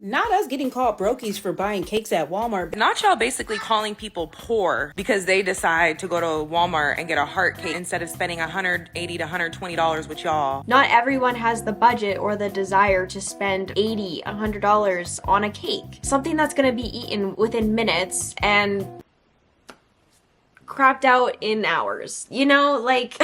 Not us getting called brokies for buying cakes at Walmart. Not y'all basically calling people poor because they decide to go to Walmart and get a heart cake instead of spending $180 to $120 with y'all. Not everyone has the budget or the desire to spend $80, $100 on a cake. Something that's gonna be eaten within minutes and crapped out in hours. You know, like...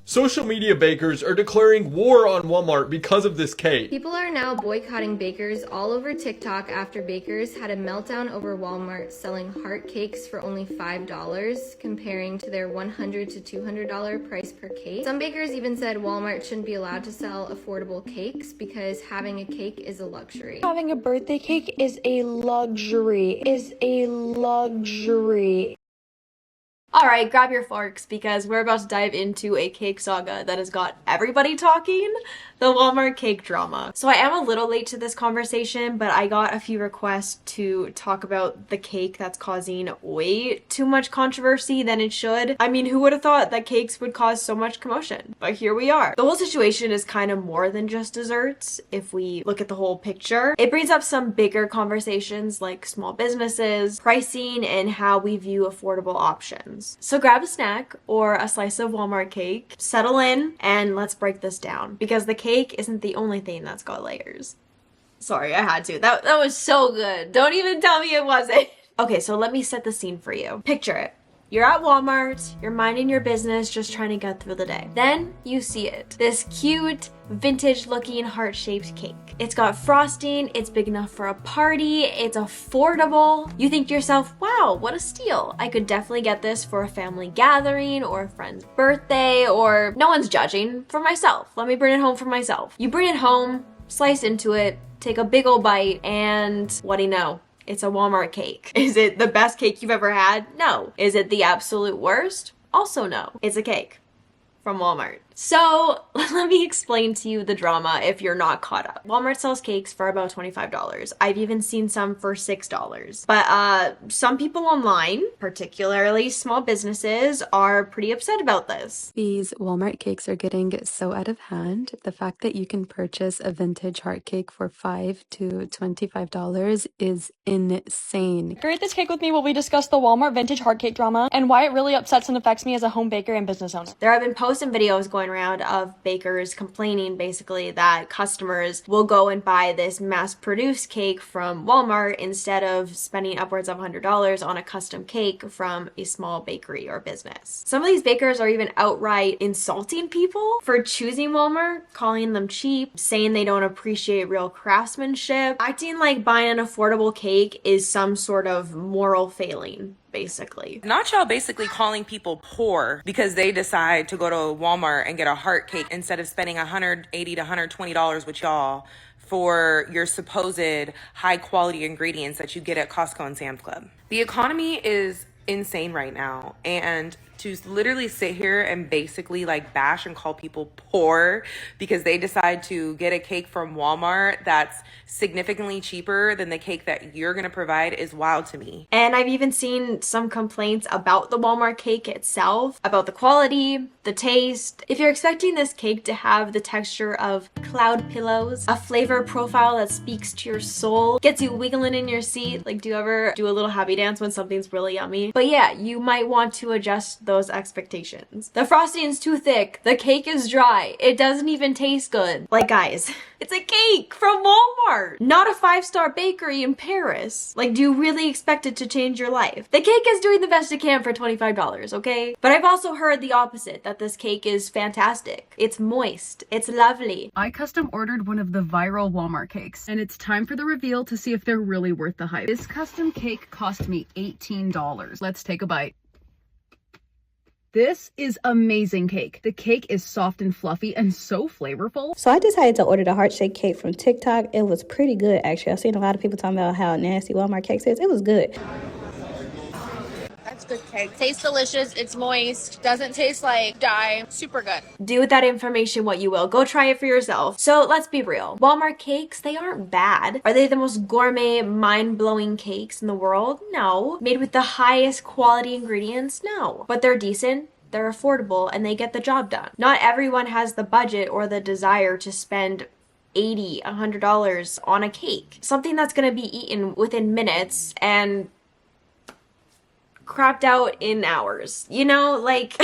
Social media bakers are declaring war on Walmart because of this cake. People are now boycotting bakers all over TikTok after bakers had a meltdown over Walmart selling heart cakes for only $5, comparing to their $100 to $200 price per cake. Some bakers even said Walmart shouldn't be allowed to sell affordable cakes because having a cake is a luxury. Having a birthday cake is a luxury. Alright, grab your forks because we're about to dive into a cake saga that has got everybody talking, the Walmart cake drama. So I am a little late to this conversation, but I got a few requests to talk about the cake that's causing way too much controversy than it should. I mean, who would have thought that cakes would cause so much commotion? But here we are. The whole situation is kind of more than just desserts if we look at the whole picture. It brings up some bigger conversations like small businesses, pricing, and how we view affordable options. So grab a snack or a slice of Walmart cake, settle in, and let's break this down because the cake isn't the only thing that's got layers. Sorry, I had to. That was so good. Don't even tell me it wasn't. Okay, so let me set the scene for you. Picture it. You're at Walmart, you're minding your business, just trying to get through the day. Then you see it. This cute, vintage looking heart-shaped cake. It's got frosting, it's big enough for a party, it's affordable. You think to yourself, wow, what a steal. I could definitely get this for a family gathering or a friend's birthday, or no one's judging, for myself. Let me bring it home for myself. You bring it home, slice into it, take a big old bite, and what do you know? It's a Walmart cake. Is it the best cake you've ever had? No. Is it the absolute worst? Also no. It's a cake from Walmart. So let me explain to you the drama if you're not caught up. Walmart sells cakes for about $25. I've even seen some for $6. But some people online, particularly small businesses, are pretty upset about this. These Walmart cakes are getting so out of hand. The fact that you can purchase a vintage heart cake for $5 to $25 is insane. Create this cake with me while we discuss the Walmart vintage heart cake drama and why it really upsets and affects me as a home baker and business owner. There have been posts and videos going around of bakers complaining basically that customers will go and buy this mass-produced cake from Walmart instead of spending upwards of $100 on a custom cake from a small bakery or business. Some of these bakers are even outright insulting people for choosing Walmart, calling them cheap, saying they don't appreciate real craftsmanship, acting like buying an affordable cake is some sort of moral failing. Basically. Not y'all basically calling people poor because they decide to go to Walmart and get a heart cake instead of spending $180 to $120 with y'all for your supposed high quality ingredients that you get at Costco and Sam's Club. The economy is insane right now, and to literally sit here and basically like bash and call people poor because they decide to get a cake from Walmart that's significantly cheaper than the cake that you're gonna provide is wild to me. And I've even seen some complaints about the Walmart cake itself, about the quality, the taste. If you're expecting this cake to have the texture of cloud pillows, a flavor profile that speaks to your soul, gets you wiggling in your seat, like do you ever do a little happy dance when something's really yummy? But yeah, you might want to adjust those expectations. The frosting is too thick, the cake is dry, it doesn't even taste good. Like guys, it's a cake from Walmart, not a 5-star bakery in Paris. Like, do you really expect it to change your life? The cake is doing the best it can for $25, okay? But I've also heard the opposite, that this cake is fantastic. It's moist, it's lovely. I custom ordered one of the viral Walmart cakes, and it's time for the reveal to see if they're really worth the hype. This custom cake cost me $18. Let's take a bite. This is amazing cake. The cake is soft and fluffy and so flavorful. So I decided to order the heart-shaped cake from TikTok. It was pretty good, actually. I've seen a lot of people talking about how nasty Walmart cakes is. It was good. That's good cake. Tastes delicious. It's moist. Doesn't taste like dye. Super good. Do with that information what you will. Go try it for yourself. So let's be real. Walmart cakes, they aren't bad. Are they the most gourmet, mind-blowing cakes in the world? No. Made with the highest quality ingredients? No. But they're decent. They're affordable and they get the job done. Not everyone has the budget or the desire to spend $80, $100 on a cake. Something that's gonna be eaten within minutes and crapped out in hours. You know, like,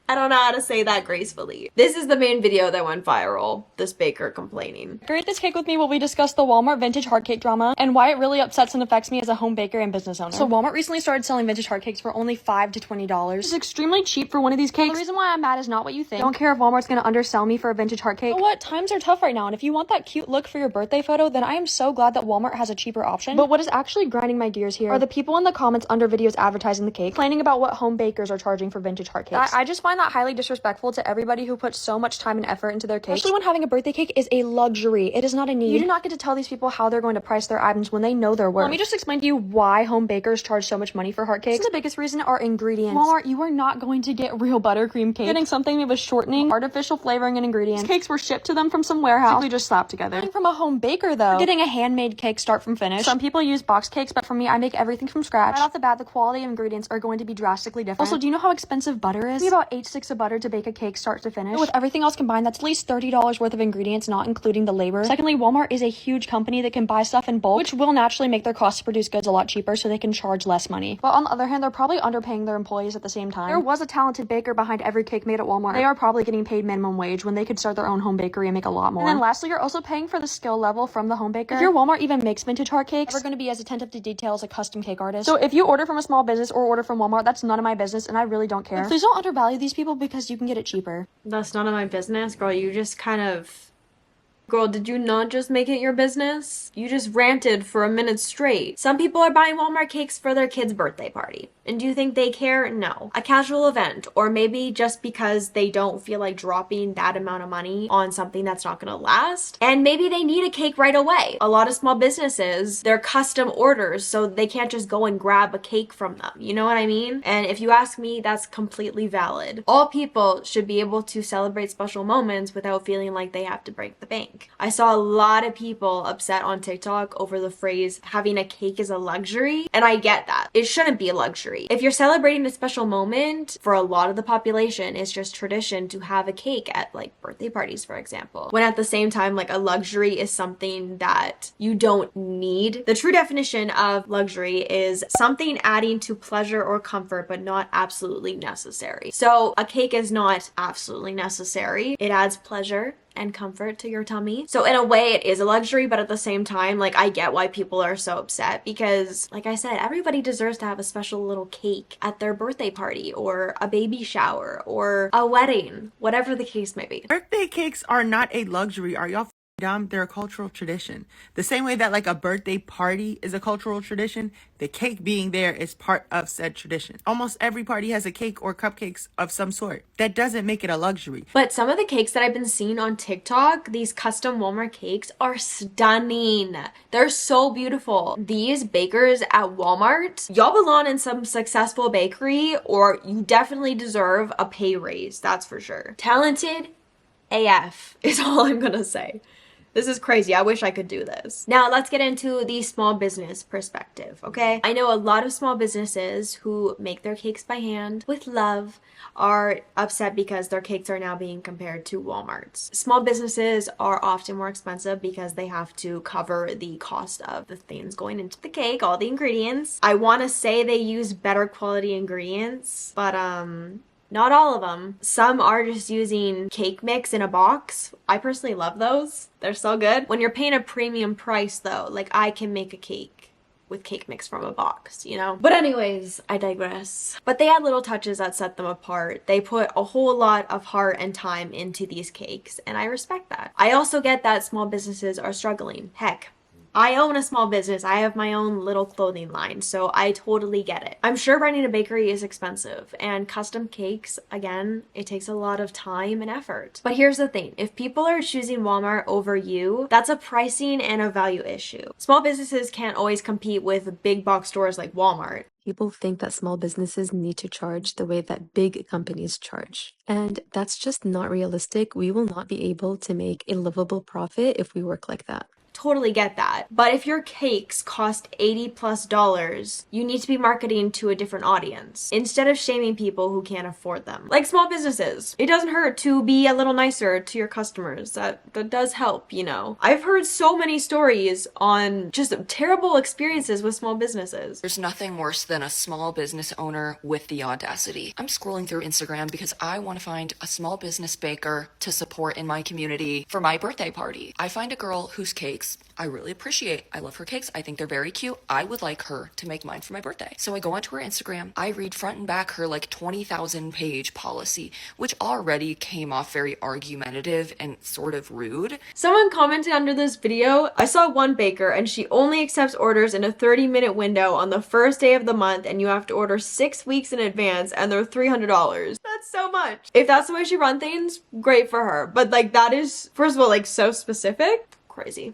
I don't know how to say that gracefully. This is the main video that went viral, this baker complaining. Decorate this cake with me while we discuss the Walmart vintage heart cake drama and why it really upsets and affects me as a home baker and business owner. So Walmart recently started selling vintage heart cakes for only $5 to $20. It's extremely cheap for one of these cakes. The reason why I'm mad is not what you think. I don't care if Walmart's gonna undersell me for a vintage heart cake. You know what? Times are tough right now, and if you want that cute look for your birthday photo, then I am so glad that Walmart has a cheaper option. But what is actually grinding my gears here are the people in the comments under videos advertising the cake, complaining about what home bakers are charging for vintage heart cakes. I just find that highly disrespectful to everybody who puts so much time and effort into their cake, especially when having a birthday cake is a luxury. It is not a need. You do not get to tell these people how they're going to price their items when they know their worth. Let me just explain to you why home bakers charge so much money for heart cakes. The biggest reason are ingredients. Walmart, you are not going to get real buttercream cake. Getting something made with shortening, artificial flavoring, and ingredients. These cakes were shipped to them from some warehouse, simply just slapped together. Coming from a home baker though, getting a handmade cake start from finish. Some people use box cakes, but for me, I make everything from scratch. Right off the bat, the quality of ingredients are going to be drastically different. Also, do you know how expensive butter is? It's about 8 sticks of butter to bake a cake start to finish. With everything else combined, that's at least $30 worth of ingredients, not including the labor. Secondly, Walmart is a huge company that can buy stuff in bulk, which will naturally make their cost to produce goods a lot cheaper so they can charge less money. But on the other hand, they're probably underpaying their employees at the same time. There was a talented baker behind every cake made at Walmart. They are probably getting paid minimum wage when they could start their own home bakery and make a lot more. And then lastly, you're also paying for the skill level from the home baker. If your Walmart even makes vintage heart cakes, they're going to be as attentive to detail as a custom cake artist. So if you order from a small business or order from Walmart, that's none of my business, and I really don't care. But please don't undervalue these people because you can get it cheaper. That's none of my business, girl. You just kind of... Girl, did you not just make it your business? You just ranted for a minute straight. Some people are buying Walmart cakes for their kid's birthday party. And do you think they care? No. A casual event, or maybe just because they don't feel like dropping that amount of money on something that's not gonna last. And maybe they need a cake right away. A lot of small businesses, they're custom orders, so they can't just go and grab a cake from them. You know what I mean? And if you ask me, that's completely valid. All people should be able to celebrate special moments without feeling like they have to break the bank. I saw a lot of people upset on TikTok over the phrase having a cake is a luxury, and I get that. It shouldn't be a luxury. If you're celebrating a special moment, for a lot of the population, it's just tradition to have a cake at like birthday parties, for example. When at the same time, like a luxury is something that you don't need. The true definition of luxury is something adding to pleasure or comfort, but not absolutely necessary. So a cake is not absolutely necessary. It adds pleasure and comfort to your tummy. So in a way it is a luxury, but at the same time, like, I get why people are so upset because, like I said, everybody deserves to have a special little cake at their birthday party or a baby shower or a wedding, whatever the case may be. Birthday cakes are not a luxury. Are y'all dumb? They're a cultural tradition. The same way that like a birthday party is a cultural tradition, the cake being there is part of said tradition. Almost every party has a cake or cupcakes of some sort. That doesn't make it a luxury. But some of the cakes that I've been seeing on TikTok, these custom Walmart cakes, are stunning. They're so beautiful. These bakers at Walmart, y'all belong in some successful bakery, or you definitely deserve a pay raise, that's for sure. Talented AF is all I'm gonna say. This is crazy. I wish I could do this. Now let's get into the small business perspective, okay? I know a lot of small businesses who make their cakes by hand with love are upset because their cakes are now being compared to Walmart's. Small businesses are often more expensive because they have to cover the cost of the things going into the cake, all the ingredients. I want to say they use better quality ingredients, but not all of them. Some are just using cake mix in a box. I personally love those. They're so good. When you're paying a premium price though, like I can make a cake with cake mix from a box, you know? But anyways, I digress. But they add little touches that set them apart. They put a whole lot of heart and time into these cakes, and I respect that. I also get that small businesses are struggling. Heck, I own a small business. I have my own little clothing line, so I totally get it. I'm sure running a bakery is expensive, and custom cakes, again, it takes a lot of time and effort. But here's the thing, if people are choosing Walmart over you, that's a pricing and a value issue. Small businesses can't always compete with big box stores like Walmart. People think that small businesses need to charge the way that big companies charge. And that's just not realistic. We will not be able to make a livable profit if we work like that. totally get that. But if your cakes cost $80+, you need to be marketing to a different audience instead of shaming people who can't afford them. Like small businesses. It doesn't hurt to be a little nicer to your customers. That does help, you know. I've heard so many stories on just terrible experiences with small businesses. There's nothing worse than a small business owner with the audacity. I'm scrolling through Instagram because I want to find a small business baker to support in my community for my birthday party. I find a girl whose cakes I really appreciate. I love her cakes. I think they're very cute. I would like her to make mine for my birthday. So I go onto her Instagram. I read front and back her like 20,000 page policy, which already came off very argumentative and sort of rude. Someone commented under this video, I saw one baker and she only accepts orders in a 30-minute window on the first day of the month, and you have to order 6 weeks in advance and they're $300. That's so much. If that's the way she runs things, great for her. But like that is, first of all, like so specific. Crazy.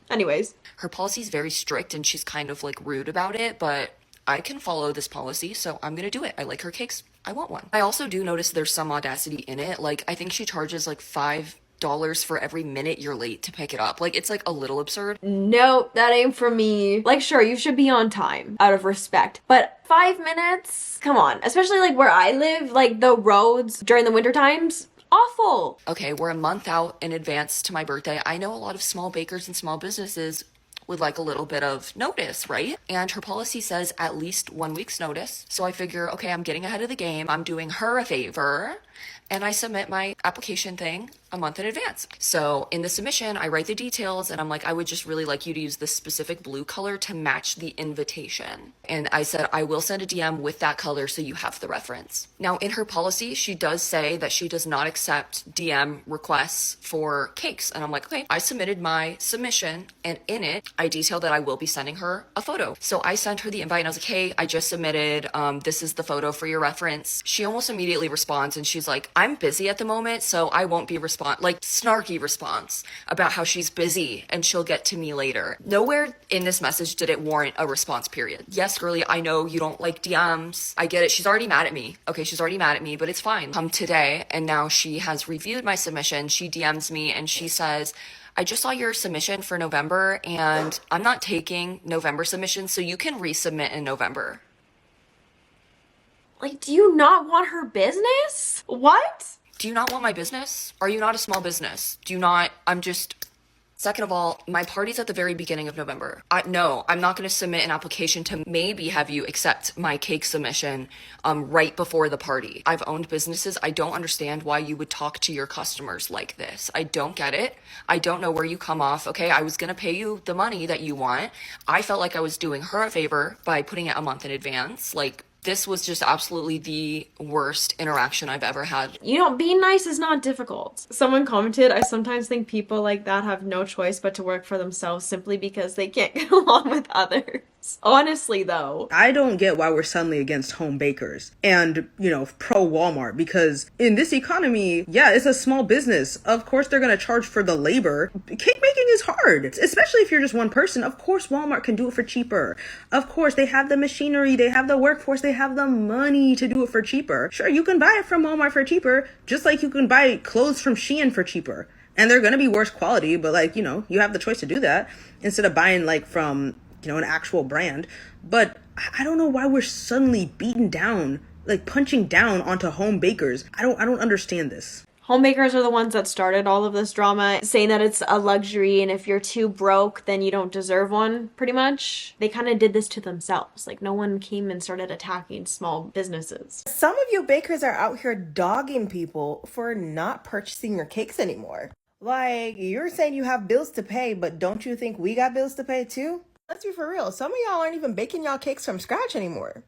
Anyways. Her policy is very strict and she's kind of like rude about it, but I can follow this policy, so I'm gonna do it. I like her cakes. I want one. I also do notice there's some audacity in it. Like, I think she charges like $5 for every minute you're late to pick it up. Like, it's like a little absurd. Nope, that ain't for me. Like, sure, you should be on time out of respect, but 5 minutes? Come on. Especially like where I live, like the roads during the winter times, awful. Okay, we're a month out in advance to my birthday. I know a lot of small bakers and small businesses would like a little bit of notice, right? And her policy says at least 1 week's notice. So I figure, okay, I'm getting ahead of the game. I'm doing her a favor. And I submit my application thing a month in advance. So in the submission, I write the details and I'm like, I would just really like you to use this specific blue color to match the invitation. And I said, I will send a DM with that color so you have the reference. Now in her policy, she does say that she does not accept DM requests for cakes. And I'm like, okay, I submitted my submission and in it, I detailed that I will be sending her a photo. So I sent her the invite and I was like, hey, I just submitted, this is the photo for your reference. She almost immediately responds and she's like, I'm busy at the moment, so I won't be like snarky response about how she's busy and she'll get to me later. Nowhere in this message did it warrant a response period. Yes, girly, I know you don't like DMs. I get it. She's already mad at me. Okay, she's already mad at me, but it's fine. Come today, and now she has reviewed my submission. She DMs me and she says, I just saw your submission for November and I'm not taking November submissions, so you can resubmit in November. Like, do you not want her business? What? Do you not want my business? Are you not a small business? Second of all, my party's at the very beginning of November. No, I'm not going to submit an application to maybe have you accept my cake submission right before the party. I've owned businesses. I don't understand why you would talk to your customers like this. I don't get it. I don't know where you come off. Okay, I was going to pay you the money that you want. I felt like I was doing her a favor by putting it a month in advance. Like, this was just absolutely the worst interaction I've ever had. You know, being nice is not difficult. Someone commented, I sometimes think people like that have no choice but to work for themselves simply because they can't get along with others. Honestly, though. I don't get why we're suddenly against home bakers and, you know, pro Walmart, because in this economy, yeah, it's a small business. Of course, they're going to charge for the labor. Cake making is hard, especially if you're just one person. Of course, Walmart can do it for cheaper. Of course, they have the machinery, they have the workforce, they have the money to do it for cheaper. Sure, you can buy it from Walmart for cheaper, just like you can buy clothes from Shein for cheaper. And they're going to be worse quality, but like, you know, you have the choice to do that instead of buying like from, you know, an actual brand. But I don't know why we're suddenly beaten down, like punching down onto home bakers. I don't understand this. Home bakers are the ones that started all of this drama, saying that it's a luxury and if you're too broke, then you don't deserve one, pretty much. They kind of did this to themselves. Like, no one came and started attacking small businesses. Some of you bakers are out here dogging people for not purchasing your cakes anymore. Like, you're saying you have bills to pay, but don't you think we got bills to pay too? Let's be for real. Some of y'all aren't even baking y'all cakes from scratch anymore.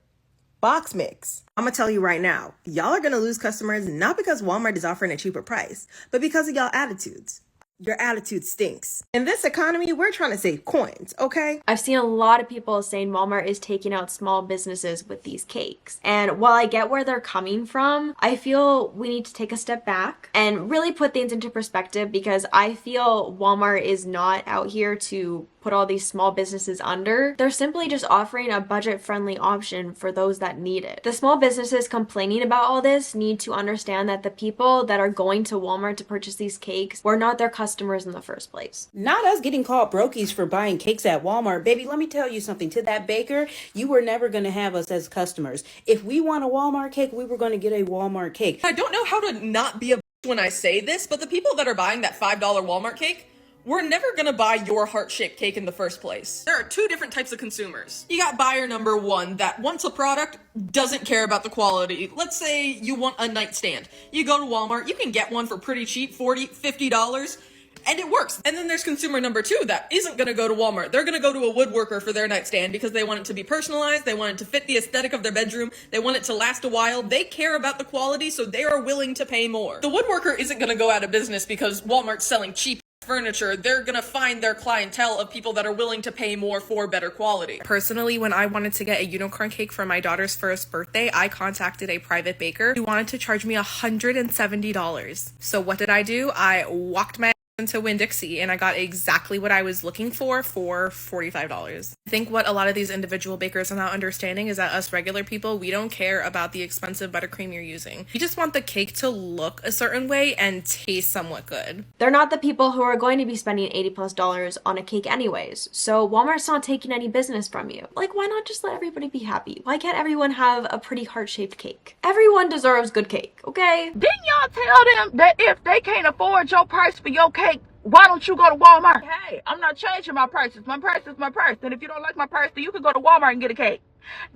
Box mix. I'm gonna tell you right now, y'all are gonna lose customers not because Walmart is offering a cheaper price, but because of y'all attitudes. Your attitude stinks. In this economy, we're trying to save coins, okay? I've seen a lot of people saying Walmart is taking out small businesses with these cakes. And while I get where they're coming from, I feel we need to take a step back and really put things into perspective, because I feel Walmart is not out here to put all these small businesses under. They're simply just offering a budget-friendly option for those that need it. The small businesses complaining about all this need to understand that the people that are going to Walmart to purchase these cakes were not their customers customers in the first place. Not us getting called brokies for buying cakes at Walmart. Baby, let me tell you something. To that baker, you were never going to have us as customers. If we want a Walmart cake, we were going to get a Walmart cake. I don't know how to not be a when I say this, but the people that are buying that $5 Walmart cake, we're never gonna buy your heart-shaped cake in the first place. There are two different types of consumers. You got buyer number one that wants a product, doesn't care about the quality. Let's say you want a nightstand. You go to Walmart, you can get one for pretty cheap, $40, $50, and it works. And then there's consumer number two that isn't gonna go to Walmart. They're gonna go to a woodworker for their nightstand because they want it to be personalized, they want it to fit the aesthetic of their bedroom, they want it to last a while, they care about the quality, so they are willing to pay more. The woodworker isn't gonna go out of business because Walmart's selling cheap furniture. They're gonna find their clientele of people that are willing to pay more for better quality. Personally, when I wanted to get a unicorn cake for my daughter's first birthday, I contacted a private baker who wanted to charge me $170. So what did I do? I walked my into Winn-Dixie and I got exactly what I was looking for $45. I think what a lot of these individual bakers are not understanding is that us regular people, we don't care about the expensive buttercream you're using. You just want the cake to look a certain way and taste somewhat good. They're not the people who are going to be spending $80+ on a cake anyways, so Walmart's not taking any business from you. Like, why not just let everybody be happy? Why can't everyone have a pretty heart-shaped cake? Everyone deserves good cake, okay? Didn't y'all tell them that if they can't afford your price for your cake, why don't you go to Walmart? Hey, I'm not changing my prices. My price is my price. And if you don't like my price, then you can go to Walmart and get a cake.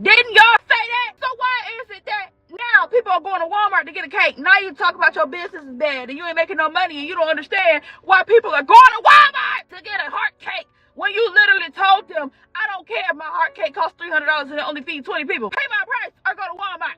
Didn't y'all say that? So why is it that now people are going to Walmart to get a cake? Now you talk about your business is bad and you ain't making no money and you don't understand why people are going to Walmart to get a heart cake when you literally told them, I don't care if my heart cake costs $300 and it only feeds 20 people. Pay my price or go to Walmart.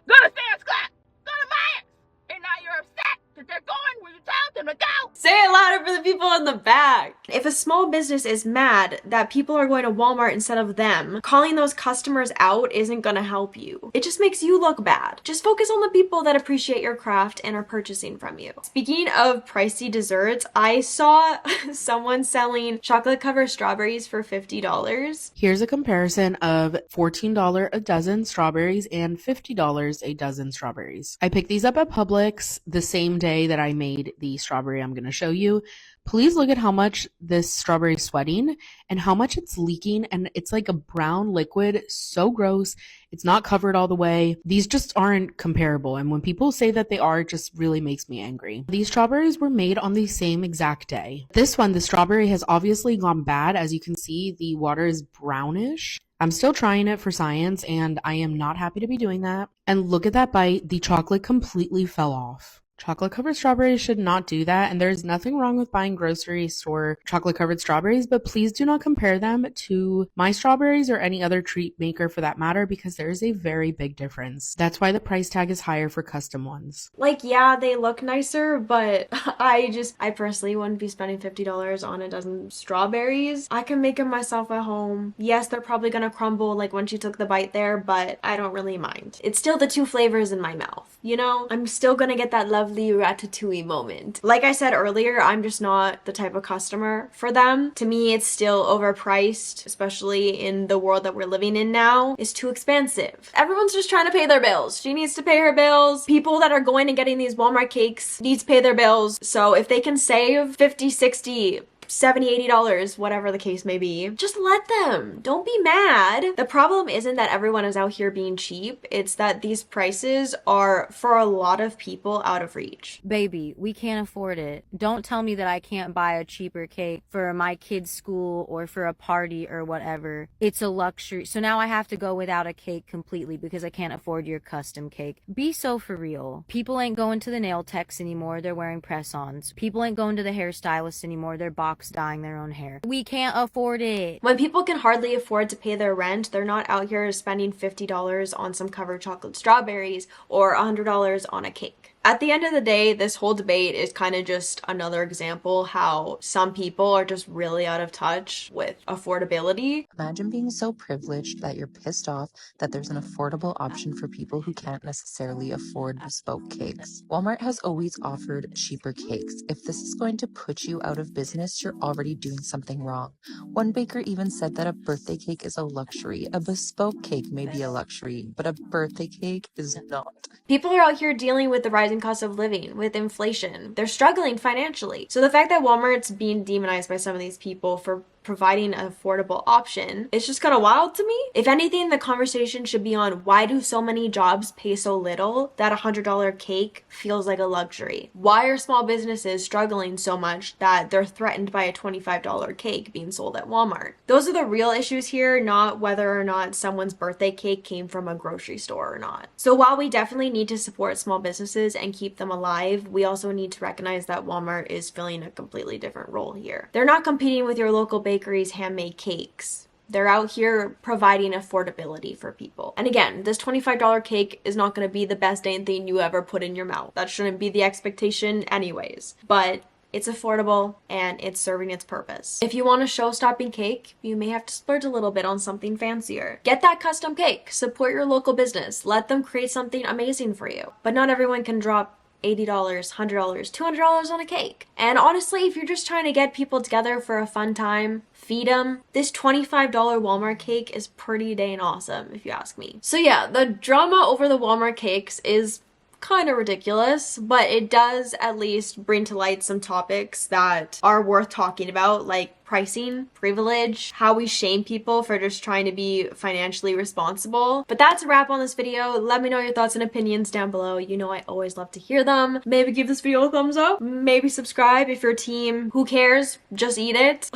Go to Sam's Club. Go to Myers. And now you're upset that they're going where you told them to go. Say it louder for the people in the back. If a small business is mad that people are going to Walmart instead of them, calling those customers out isn't gonna help you. It just makes you look bad. Just focus on the people that appreciate your craft and are purchasing from you. Speaking of pricey desserts, I saw someone selling chocolate covered strawberries for $50. Here's a comparison of $14 a dozen strawberries and $50 a dozen strawberries. I picked these up at Publix the same day that I made the strawberry I'm going to show you. Please look at how much this strawberry is sweating and how much it's leaking, and it's like a brown liquid. So gross. It's not covered all the way. These just aren't comparable, and when people say that they are, it just really makes me angry. These strawberries were made on the same exact day. This one, the strawberry has obviously gone bad. As you can see, the water is brownish. I'm still trying it for science, and I am not happy to be doing that. And look at that bite. The chocolate completely fell off. Chocolate covered strawberries should not do that, and there's nothing wrong with buying grocery store chocolate covered strawberries, but please do not compare them to my strawberries or any other treat maker for that matter, because there is a very big difference. That's why the price tag is higher for custom ones. Like, yeah, they look nicer, but I personally wouldn't be spending $50 on a dozen strawberries. I can make them myself at home. Yes, they're probably gonna crumble like once you took the bite there, but I don't really mind. It's still the two flavors in my mouth, you know? I'm still gonna get that lovely ratatouille moment. Like I said earlier, I'm just not the type of customer for them. To me, it's still overpriced, especially in the world that we're living in now. It's too expensive. Everyone's just trying to pay their bills. She needs to pay her bills. People that are going and getting these Walmart cakes need to pay their bills. So if they can save 50, 60, $70, $80, whatever the case may be, just let them. Don't be mad. The problem isn't that everyone is out here being cheap. It's that these prices are, for a lot of people, out of reach. Baby, we can't afford it. Don't tell me that I can't buy a cheaper cake for my kid's school or for a party or whatever. It's a luxury. So now I have to go without a cake completely because I can't afford your custom cake. Be so for real. People ain't going to the nail techs anymore. They're wearing press-ons. People ain't going to the hairstylist anymore. They're box dyeing their own hair. We can't afford it. When people can hardly afford to pay their rent, they're not out here spending $50 on some covered chocolate strawberries or $100 on a cake. At the end of the day, this whole debate is kind of just another example how some people are just really out of touch with affordability. Imagine being so privileged that you're pissed off that there's an affordable option for people who can't necessarily afford bespoke cakes. Walmart has always offered cheaper cakes. If this is going to put you out of business, you're already doing something wrong. One baker even said that a birthday cake is a luxury. A bespoke cake may be a luxury, but a birthday cake is not. People are out here dealing with the rise rising cost of living, with inflation. They're struggling financially. So the fact that Walmart's being demonized by some of these people for providing an affordable option, it's just kind of wild to me. If anything, the conversation should be on why do so many jobs pay so little that $100 cake feels like a luxury? Why are small businesses struggling so much that they're threatened by a $25 cake being sold at Walmart? Those are the real issues here, not whether or not someone's birthday cake came from a grocery store or not. So while we definitely need to support small businesses and keep them alive, we also need to recognize that Walmart is filling a completely different role here. They're not competing with your local bakery's handmade cakes. They're out here providing affordability for people. And again, this $25 cake is not going to be the best dang thing you ever put in your mouth. That shouldn't be the expectation anyways. But it's affordable and it's serving its purpose. If you want a show-stopping cake, you may have to splurge a little bit on something fancier. Get that custom cake. Support your local business. Let them create something amazing for you. But not everyone can drop $80, $100, $200 on a cake. And honestly, if you're just trying to get people together for a fun time, feed them, this $25 Walmart cake is pretty dang awesome, if you ask me. So yeah, the drama over the Walmart cakes is kind of ridiculous, but it does at least bring to light some topics that are worth talking about, like pricing, privilege, how we shame people for just trying to be financially responsible. But that's a wrap on this video. Let me know your thoughts and opinions down below. You know I always love to hear them. Maybe give this video a thumbs up. Maybe subscribe if you're team who cares, just eat it.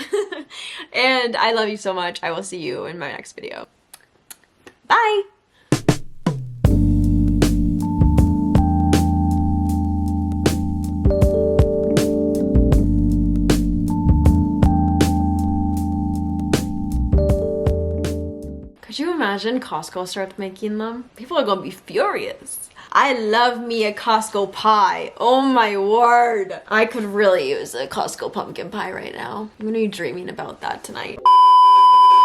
And I love you so much. I will see you in my next video. Bye! Could you imagine Costco starts making them? People are gonna be furious. I love me a Costco pie. Oh my word. I could really use a Costco pumpkin pie right now. I'm gonna be dreaming about that tonight.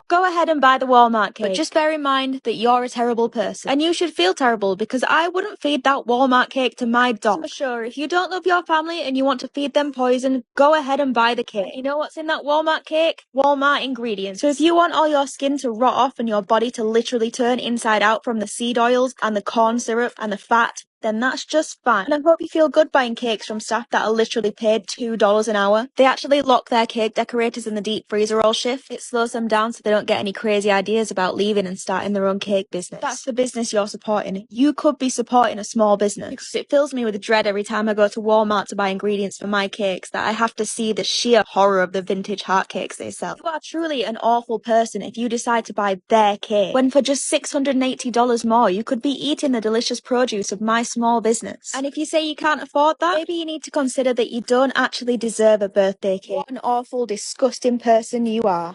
Go ahead and buy the Walmart cake, but just bear in mind that you're a terrible person. And you should feel terrible because I wouldn't feed that Walmart cake to my dog. For sure, if you don't love your family and you want to feed them poison, go ahead and buy the cake. You know what's in that Walmart cake? Walmart ingredients. So if you want all your skin to rot off and your body to literally turn inside out from the seed oils and the corn syrup and the fat, then that's just fine. And I hope you feel good buying cakes from staff that are literally paid $2 an hour. They actually lock their cake decorators in the deep freezer all shift. It slows them down so they don't get any crazy ideas about leaving and starting their own cake business. That's the business you're supporting. You could be supporting a small business. Because it fills me with dread every time I go to Walmart to buy ingredients for my cakes that I have to see the sheer horror of the vintage heart cakes they sell. You are truly an awful person if you decide to buy their cake, when for just $680 more you could be eating the delicious produce of my small business. And if you say you can't afford that, maybe you need to consider that you don't actually deserve a birthday cake. What an awful, disgusting person you are.